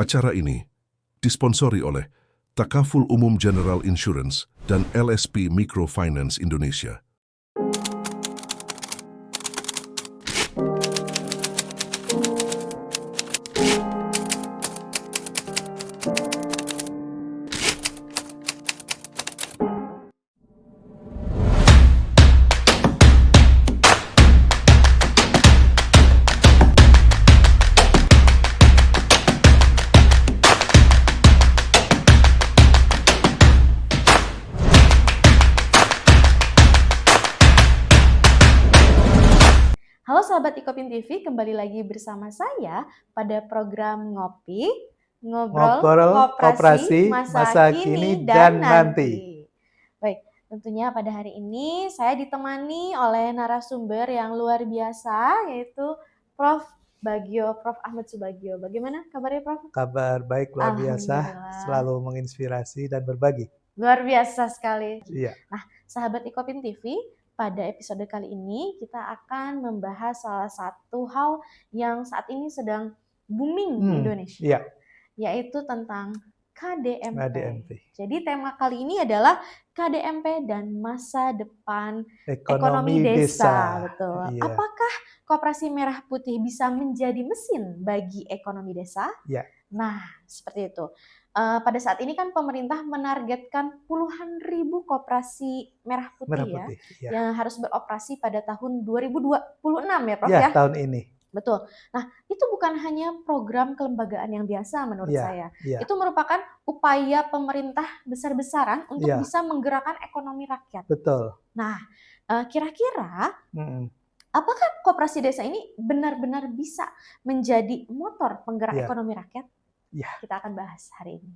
Acara ini disponsori oleh Takaful Umum General Insurance dan LSP Microfinance Indonesia. Halo sahabat Ikopin TV, kembali lagi bersama saya pada program Ngobrol Koperasi Masa Kini dan Nanti. Baik, tentunya pada hari ini saya ditemani oleh narasumber yang luar biasa, yaitu Prof. Ahmad Subagio. Bagaimana kabarnya, Prof? Kabar baik, luar biasa, selalu menginspirasi dan berbagi. Luar biasa sekali. Iya. Nah, sahabat Ikopin TV, pada episode kali ini kita akan membahas salah satu hal yang saat ini sedang booming di Indonesia, iya. yaitu tentang KDMP. KDMP. Jadi tema kali ini adalah KDMP dan masa depan ekonomi desa. Betul. Iya. Apakah Koperasi Merah Putih bisa menjadi mesin bagi ekonomi desa? Iya. Nah, seperti itu. Pada saat ini kan pemerintah menargetkan puluhan ribu koperasi merah putih, ya, yang harus beroperasi pada tahun 2026 ya, Prof ya? Ya, tahun ini. Betul. Nah, itu bukan hanya program kelembagaan yang biasa menurut saya. Itu merupakan upaya pemerintah besar-besaran untuk bisa menggerakkan ekonomi rakyat. Betul. Nah, kira-kira apakah koperasi desa ini benar-benar bisa menjadi motor penggerak ekonomi rakyat? Ya. Kita akan bahas hari ini.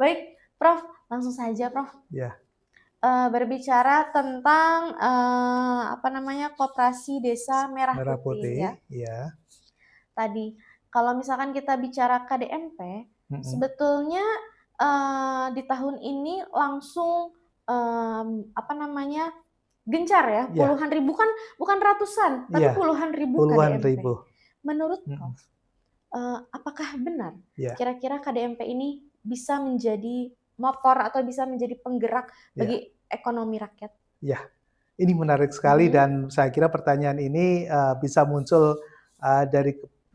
Baik, Prof, langsung saja, Prof. Ya. Berbicara tentang koperasi desa merah putih. Ya. Tadi, kalau misalkan kita bicara KDMP, sebetulnya di tahun ini langsung gencar ya, puluhan ribu, bukan ratusan, tapi puluhan ribu KDMP. Menurut Prof, apakah benar kira-kira KDMP ini bisa menjadi motor atau bisa menjadi penggerak bagi ekonomi rakyat? Ya, ini menarik sekali dan saya kira pertanyaan ini bisa muncul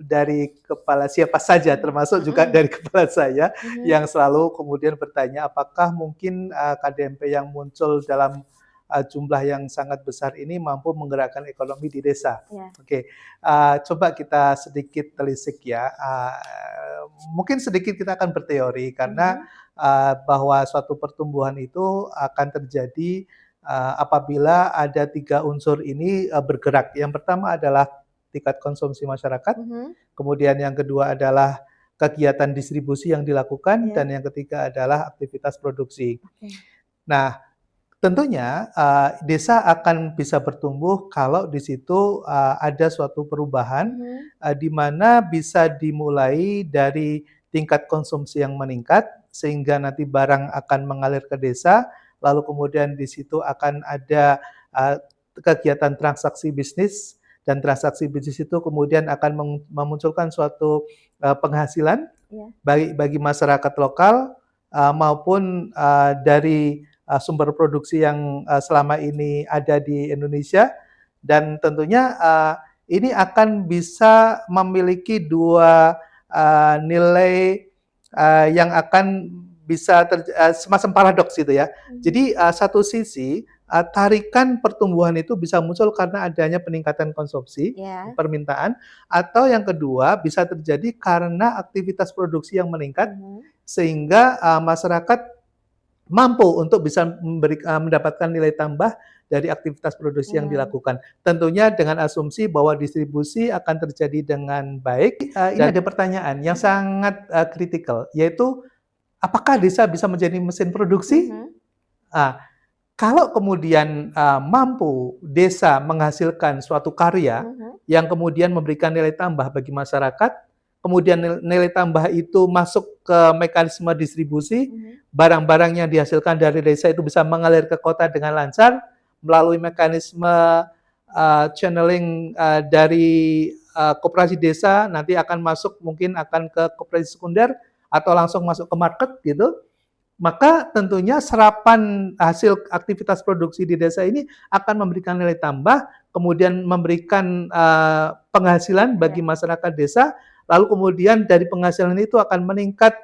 dari kepala siapa saja, termasuk juga dari kepala saya yang selalu kemudian bertanya apakah mungkin KDMP yang muncul dalam jumlah yang sangat besar ini mampu menggerakkan ekonomi di desa. Oke, coba kita sedikit telisik ya. Mungkin sedikit kita akan berteori karena bahwa suatu pertumbuhan itu akan terjadi apabila ada 3 unsur ini bergerak. Yang pertama adalah tingkat konsumsi masyarakat, kemudian yang kedua adalah kegiatan distribusi yang dilakukan, dan yang ketiga adalah aktivitas produksi. Nah, tentunya desa akan bisa bertumbuh kalau di situ ada suatu perubahan di mana bisa dimulai dari tingkat konsumsi yang meningkat sehingga nanti barang akan mengalir ke desa, lalu kemudian di situ akan ada kegiatan transaksi bisnis, dan transaksi bisnis itu kemudian akan memunculkan suatu penghasilan bagi masyarakat lokal maupun dari sumber produksi yang selama ini ada di Indonesia, dan tentunya ini akan bisa memiliki 2 nilai yang akan bisa semacam paradoks gitu ya. Jadi satu sisi tarikan pertumbuhan itu bisa muncul karena adanya peningkatan konsumsi, permintaan, atau yang kedua bisa terjadi karena aktivitas produksi yang meningkat sehingga masyarakat mampu untuk bisa mendapatkan nilai tambah dari aktivitas produksi yang dilakukan. Tentunya dengan asumsi bahwa distribusi akan terjadi dengan baik. Ini ada pertanyaan yang sangat kritikal, yaitu apakah desa bisa menjadi mesin produksi? Kalau kemudian mampu desa menghasilkan suatu karya yang kemudian memberikan nilai tambah bagi masyarakat, kemudian nilai tambah itu masuk ke mekanisme distribusi, barang-barang yang dihasilkan dari desa itu bisa mengalir ke kota dengan lancar melalui mekanisme channeling dari koperasi desa nanti akan masuk, mungkin akan ke koperasi sekunder atau langsung masuk ke market gitu, maka tentunya serapan hasil aktivitas produksi di desa ini akan memberikan nilai tambah, kemudian memberikan penghasilan bagi masyarakat desa, lalu kemudian dari penghasilan itu akan meningkat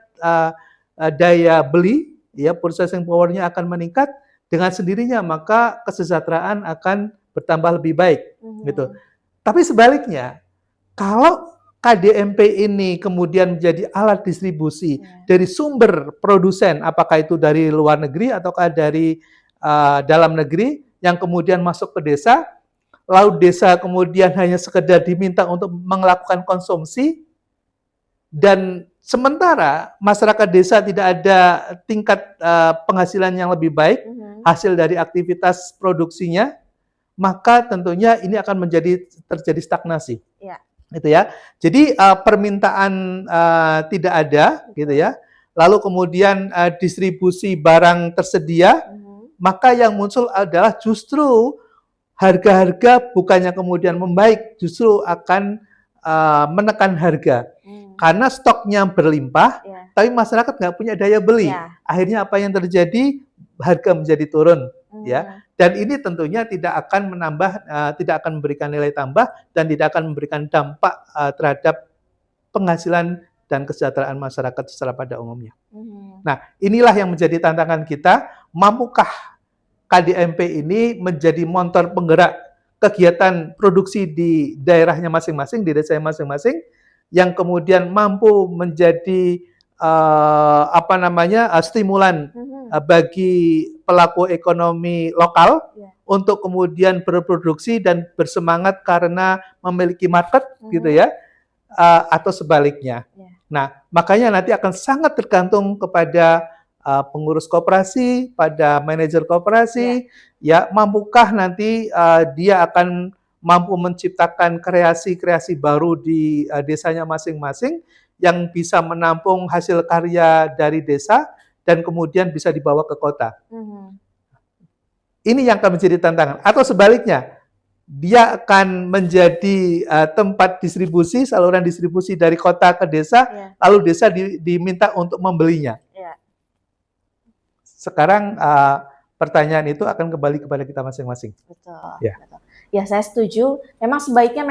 daya beli, ya, purchasing power-nya akan meningkat, dengan sendirinya maka kesejahteraan akan bertambah lebih baik, gitu. Tapi sebaliknya, kalau KDMP ini kemudian menjadi alat distribusi dari sumber produsen, apakah itu dari luar negeri ataukah dari dalam negeri, yang kemudian masuk ke desa, lalu desa kemudian hanya sekedar diminta untuk melakukan konsumsi, dan sementara masyarakat desa tidak ada tingkat penghasilan yang lebih baik, hasil dari aktivitas produksinya, maka tentunya ini akan terjadi stagnasi. Gitu ya. Jadi permintaan tidak ada, gitu ya. Lalu kemudian distribusi barang tersedia, maka yang muncul adalah justru harga-harga bukannya kemudian membaik, justru akan menekan harga. Karena stoknya berlimpah, tapi masyarakat nggak punya daya beli. Akhirnya apa yang terjadi? Harga menjadi turun, ya. Dan ini tentunya tidak akan tidak akan memberikan nilai tambah dan tidak akan memberikan dampak terhadap penghasilan dan kesejahteraan masyarakat secara pada umumnya. Nah, inilah yang menjadi tantangan kita. Mampukah KDMP ini menjadi motor penggerak kegiatan produksi di daerahnya masing-masing, di desanya masing-masing, yang kemudian mampu menjadi stimulan bagi pelaku ekonomi lokal untuk kemudian berproduksi dan bersemangat karena memiliki market, gitu ya, atau sebaliknya. Nah, makanya nanti akan sangat tergantung kepada pengurus koperasi, pada manajer koperasi, ya, mampukah nanti dia akan mampu menciptakan kreasi-kreasi baru di desanya masing-masing yang bisa menampung hasil karya dari desa dan kemudian bisa dibawa ke kota. Ini yang akan menjadi tantangan. Atau sebaliknya, dia akan menjadi tempat distribusi, saluran distribusi dari kota ke desa, lalu desa diminta untuk membelinya. Sekarang pertanyaan itu akan kembali kepada kita masing-masing. Betul. Ya, saya setuju. Memang sebaiknya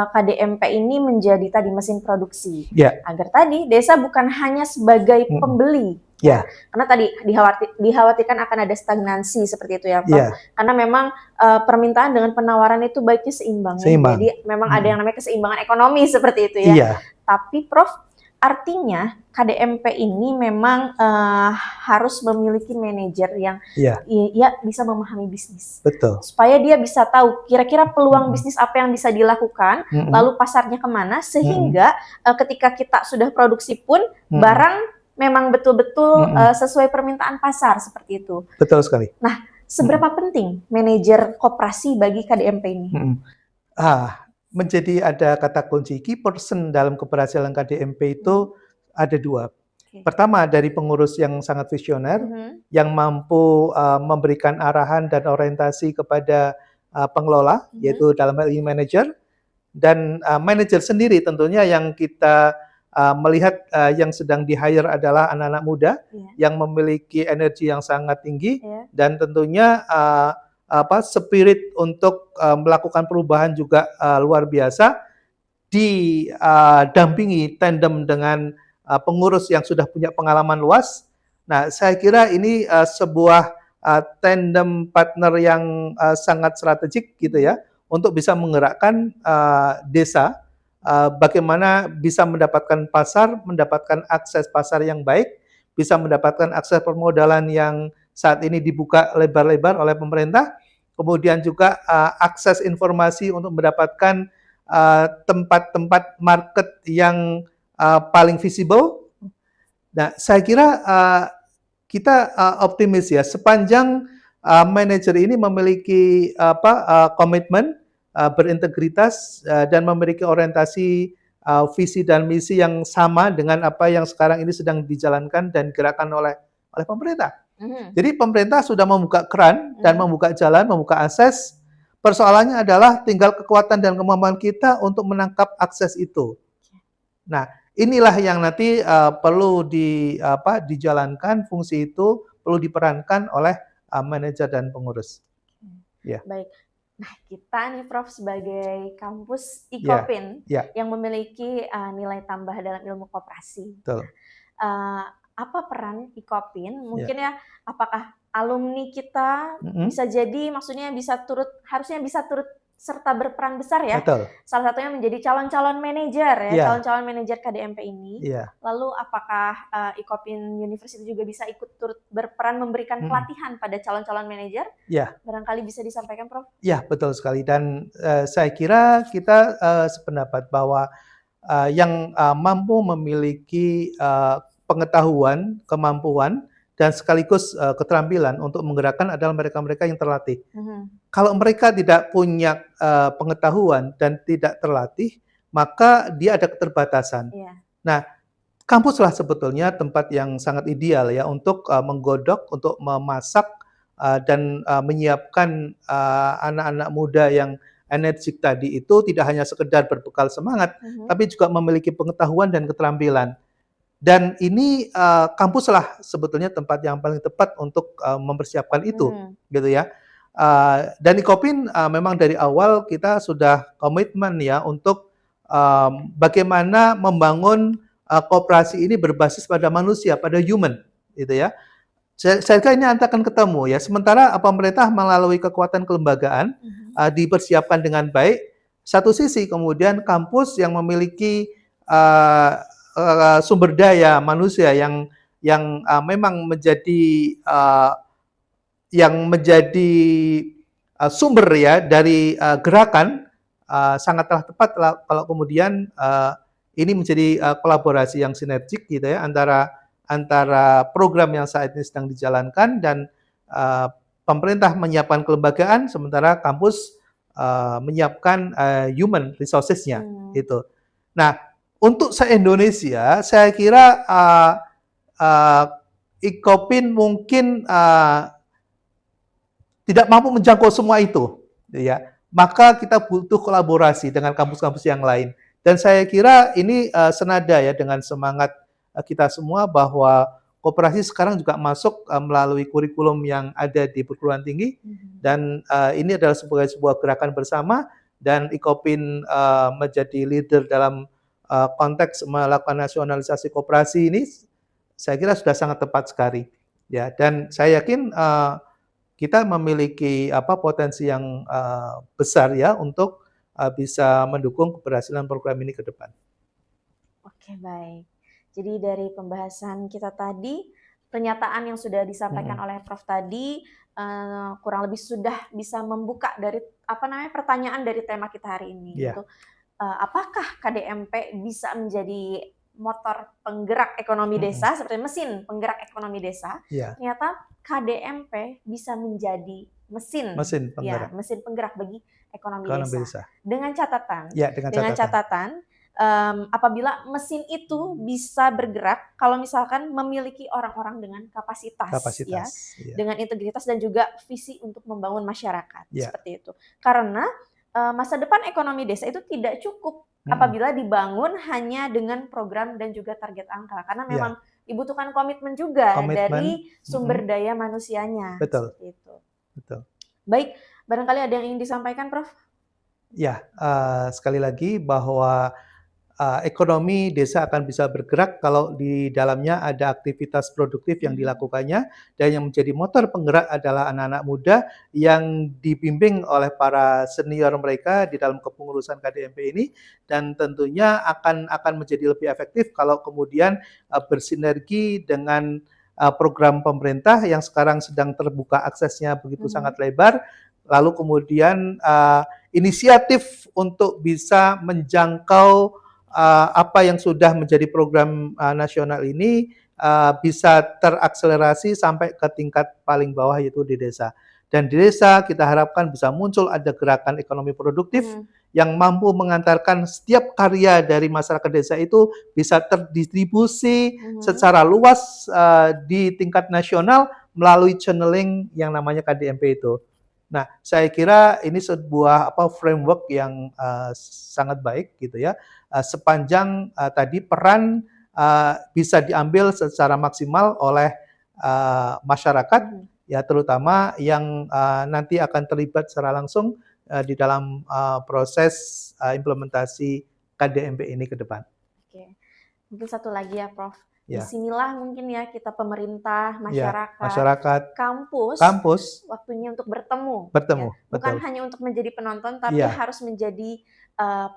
KDMP ini menjadi tadi mesin produksi. Agar tadi desa bukan hanya sebagai pembeli. Karena tadi dikhawatirkan akan ada stagnansi seperti itu ya, Prof. Karena memang permintaan dengan penawaran itu baiknya seimbang. Jadi memang ada yang namanya keseimbangan ekonomi seperti itu ya. Tapi Prof, artinya KDMP ini memang harus memiliki manajer yang bisa memahami bisnis. Betul. Supaya dia bisa tahu kira-kira peluang bisnis apa yang bisa dilakukan, lalu pasarnya kemana, sehingga ketika kita sudah produksi pun barang memang betul-betul sesuai permintaan pasar, seperti itu. Betul sekali. Nah, seberapa penting manajer koperasi bagi KDMP ini? Menjadi ada kata kunci key person dalam keberhasilan KDMP itu ada dua. Pertama, dari pengurus yang sangat visioner, yang mampu memberikan arahan dan orientasi kepada pengelola, yaitu dalam hal ini manajer, dan manajer sendiri tentunya yang kita melihat yang sedang di-hire adalah anak-anak muda yang memiliki energi yang sangat tinggi dan tentunya spirit untuk melakukan perubahan juga luar biasa, didampingi tandem dengan pengurus yang sudah punya pengalaman luas. Nah, saya kira ini sebuah tandem partner yang sangat strategik, gitu ya, untuk bisa menggerakkan desa. Bagaimana bisa mendapatkan pasar, mendapatkan akses pasar yang baik, bisa mendapatkan akses permodalan yang saat ini dibuka lebar-lebar oleh pemerintah, kemudian juga akses informasi untuk mendapatkan tempat-tempat market yang paling visible. Nah, saya kira kita optimis ya, sepanjang manajer ini memiliki komitmen, berintegritas, dan memiliki orientasi visi dan misi yang sama dengan apa yang sekarang ini sedang dijalankan dan digerakkan oleh pemerintah. Jadi pemerintah sudah membuka keran dan membuka jalan, membuka akses. persoalannya adalah tinggal kekuatan dan kemampuan kita untuk menangkap akses itu. Nah, inilah yang nanti perlu dijalankan, fungsi itu perlu diperankan oleh manajer dan pengurus. Ya. Baik. Nah, kita nih Prof sebagai kampus IKOPIN yang memiliki nilai tambah dalam ilmu koperasi. Betul. Apa peran IKOPIN? Mungkin apakah alumni kita bisa jadi, maksudnya harusnya bisa turut serta berperan besar ya. Betul. Salah satunya menjadi calon-calon manajer calon-calon manajer KDMP ini. Lalu apakah IKOPIN University juga bisa ikut turut berperan memberikan pelatihan pada calon-calon manajer? Barangkali bisa disampaikan, Prof. Ya, betul sekali. Dan saya kira kita sependapat bahwa yang mampu memiliki pengetahuan, kemampuan, dan sekaligus keterampilan untuk menggerakkan adalah mereka-mereka yang terlatih. Kalau mereka tidak punya pengetahuan dan tidak terlatih, maka dia ada keterbatasan. Nah, kampuslah sebetulnya tempat yang sangat ideal ya untuk menggodok, untuk memasak dan menyiapkan anak-anak muda yang energik tadi itu tidak hanya sekedar berbekal semangat, tapi juga memiliki pengetahuan dan keterampilan. Dan ini kampuslah sebetulnya tempat yang paling tepat untuk mempersiapkan itu, gitu ya. Dan IKOPIN memang dari awal kita sudah komitmen ya untuk bagaimana membangun koperasi ini berbasis pada manusia, pada human, gitu ya. Saya kira ini akan ketemu ya. Sementara pemerintah melalui kekuatan kelembagaan dipersiapkan dengan baik. Satu sisi kemudian kampus yang memiliki sumber daya manusia yang memang menjadi sumber ya dari gerakan, sangatlah tepat kalau kemudian ini menjadi kolaborasi yang sinergik gitu ya antara program yang saat ini sedang dijalankan dan pemerintah menyiapkan kelembagaan sementara kampus menyiapkan human resources-nya itu. Nah, untuk se-Indonesia, saya kira IKOPIN mungkin tidak mampu menjangkau semua itu, ya. Maka kita butuh kolaborasi dengan kampus-kampus yang lain. Dan saya kira ini senada ya dengan semangat kita semua bahwa koperasi sekarang juga masuk melalui kurikulum yang ada di perguruan tinggi dan ini adalah sebuah gerakan bersama dan IKOPIN menjadi leader dalam konteks melakukan nasionalisasi koperasi ini, saya kira sudah sangat tepat sekali, ya. Dan saya yakin kita memiliki potensi yang besar ya untuk bisa mendukung keberhasilan program ini ke depan. Oke, baik. Jadi dari pembahasan kita tadi, pernyataan yang sudah disampaikan oleh Prof tadi kurang lebih sudah bisa membuka dari pertanyaan dari tema kita hari ini. Gitu. Apakah KDMP bisa menjadi motor penggerak ekonomi desa, seperti mesin penggerak ekonomi desa? Ternyata KDMP bisa menjadi mesin penggerak bagi ekonomi desa. Dengan catatan, apabila mesin itu bisa bergerak kalau misalkan memiliki orang-orang dengan kapasitas ya, dengan integritas dan juga visi untuk membangun masyarakat, seperti itu. Karena masa depan ekonomi desa itu tidak cukup apabila dibangun hanya dengan program dan juga target angka, karena memang dibutuhkan komitmen juga dari sumber daya manusianya. Betul. Seperti itu. Betul. Baik, barangkali ada yang ingin disampaikan, Prof? Ya, sekali lagi bahwa ekonomi desa akan bisa bergerak kalau di dalamnya ada aktivitas produktif yang dilakukannya dan yang menjadi motor penggerak adalah anak-anak muda yang dibimbing oleh para senior mereka di dalam kepengurusan KDMP ini dan tentunya akan menjadi lebih efektif kalau kemudian bersinergi dengan program pemerintah yang sekarang sedang terbuka aksesnya begitu sangat lebar, lalu kemudian inisiatif untuk bisa menjangkau apa yang sudah menjadi program nasional ini bisa terakselerasi sampai ke tingkat paling bawah yaitu di desa. Dan di desa kita harapkan bisa muncul ada gerakan ekonomi produktif yang mampu mengantarkan setiap karya dari masyarakat desa itu bisa terdistribusi secara luas di tingkat nasional melalui channeling yang namanya KDMP itu. Nah, saya kira ini sebuah framework yang sangat baik gitu ya. Sepanjang tadi peran bisa diambil secara maksimal oleh masyarakat ya, terutama yang nanti akan terlibat secara langsung di dalam proses implementasi KDMP ini ke depan. Oke. Mungkin satu lagi ya, Prof. Ya. Disinilah mungkin ya kita pemerintah, Ya, masyarakat, kampus, waktunya untuk bertemu. Bertemu, Ya. Bukan betul. hanya untuk menjadi penonton, tapi Ya. harus menjadi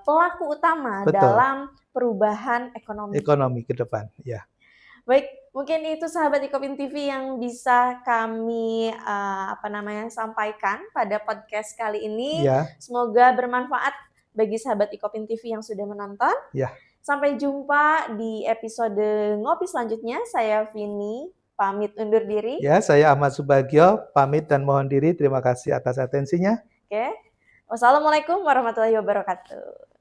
pelaku utama Betul. dalam perubahan ekonomi. Ekonomi ke depan, ya. Baik, mungkin itu sahabat Ikopin TV yang bisa kami sampaikan pada podcast kali ini. Ya. Semoga bermanfaat bagi sahabat Ikopin TV yang sudah menonton. Ya. Sampai jumpa di episode Ngopi selanjutnya. Saya Vini, pamit undur diri. Ya, saya Ahmad Subagio, pamit dan mohon diri. Terima kasih atas atensinya. Oke. Wassalamualaikum warahmatullahi wabarakatuh.